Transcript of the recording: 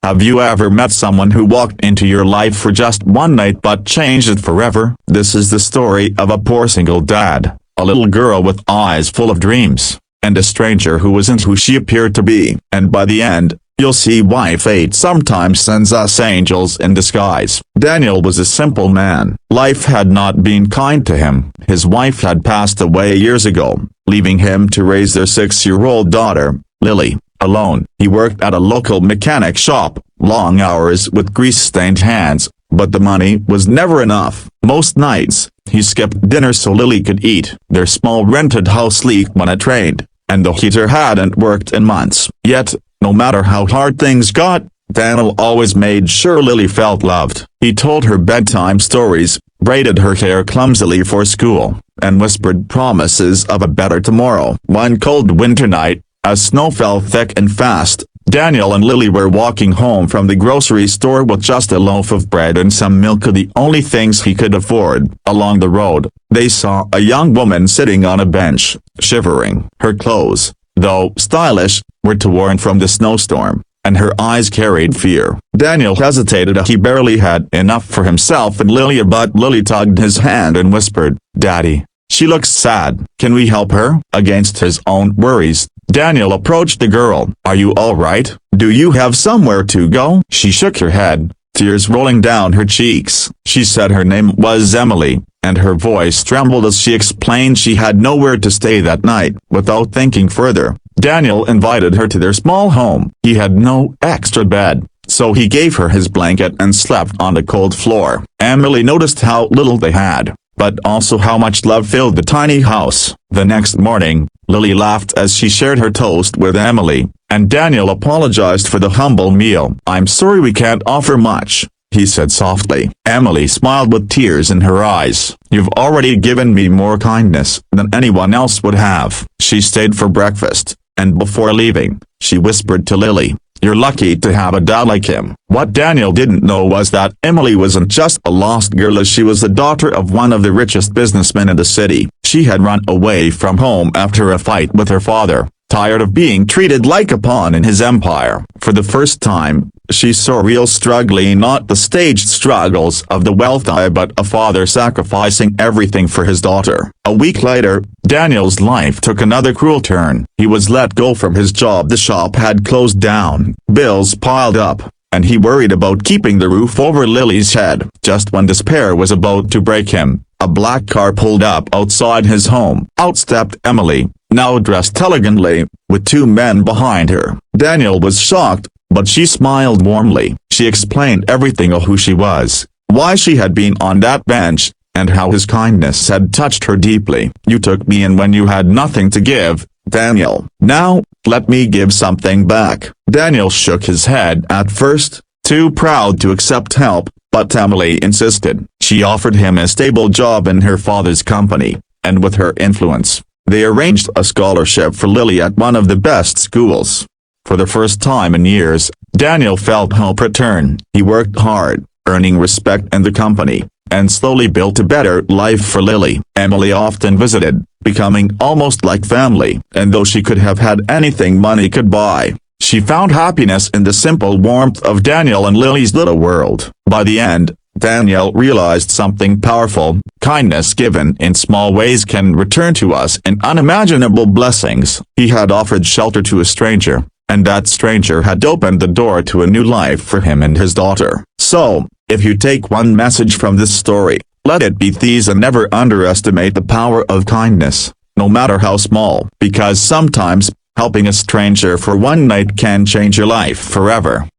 Have you ever met someone who walked into your life for just one night but changed it forever? This is the story of a poor single dad, a little girl with eyes full of dreams, and a stranger who wasn't who she appeared to be. And by the end, you'll see why fate sometimes sends us angels in disguise. Daniel was a simple man. Life had not been kind to him. His wife had passed away years ago, leaving him to raise their 6-year-old daughter, Lily, alone. He worked at a local mechanic shop, long hours with grease-stained hands, but the money was never enough. Most nights, he skipped dinner so Lily could eat. Their small rented house leaked when it rained, and the heater hadn't worked in months. Yet, no matter how hard things got, Daniel always made sure Lily felt loved. He told her bedtime stories, braided her hair clumsily for school, and whispered promises of a better tomorrow. One cold winter night, as snow fell thick and fast, Daniel and Lily were walking home from the grocery store with just a loaf of bread and some milk, the only things he could afford. Along the road, they saw a young woman sitting on a bench, shivering. Her clothes, though stylish, were torn from the snowstorm, and her eyes carried fear. Daniel hesitated. He barely had enough for himself and Lily, but Lily tugged his hand and whispered, "Daddy, she looks sad. Can we help her?" Against his own worries, Daniel approached the girl. "Are you all right? Do you have somewhere to go?" She shook her head, tears rolling down her cheeks. She said her name was Emily, and her voice trembled as she explained she had nowhere to stay that night. Without thinking further, Daniel invited her to their small home. He had no extra bed, so he gave her his blanket and slept on the cold floor. Emily noticed how little they had, but also how much love filled the tiny house. The next morning, Lily laughed as she shared her toast with Emily, and Daniel apologized for the humble meal. "I'm sorry we can't offer much," he said softly. Emily smiled with tears in her eyes. "You've already given me more kindness than anyone else would have." She stayed for breakfast, and before leaving, she whispered to Lily, "You're lucky to have a dad like him." What Daniel didn't know was that Emily wasn't just a lost girl, as she was the daughter of one of the richest businessmen in the city. She had run away from home after a fight with her father, tired of being treated like a pawn in his empire. For the first time, she saw real struggling, not the staged struggles of the wealthy, but a father sacrificing everything for his daughter. A week later, Daniel's life took another cruel turn. He was let go from his job. The shop had closed down, bills piled up, and he worried about keeping the roof over Lily's head. Just when despair was about to break him, a black car pulled up outside his home. Out stepped Emily, now dressed elegantly, with 2 men behind her. Daniel was shocked, but she smiled warmly. She explained everything of who she was, why she had been on that bench, and how his kindness had touched her deeply. "You took me in when you had nothing to give, Daniel. Now, let me give something back." Daniel shook his head at first, too proud to accept help, but Emily insisted. She offered him a stable job in her father's company, and with her influence, they arranged a scholarship for Lily at one of the best schools. For the first time in years, Daniel felt hope return. He worked hard, earning respect in the company, and slowly built a better life for Lily. Emily often visited, becoming almost like family, and though she could have had anything money could buy, she found happiness in the simple warmth of Daniel and Lily's little world. By the end, Daniel realized something powerful: kindness given in small ways can return to us in unimaginable blessings. He had offered shelter to a stranger, and that stranger had opened the door to a new life for him and his daughter. So, if you take one message from this story, let it be these: and never underestimate the power of kindness, no matter how small, because sometimes, helping a stranger for one night can change your life forever.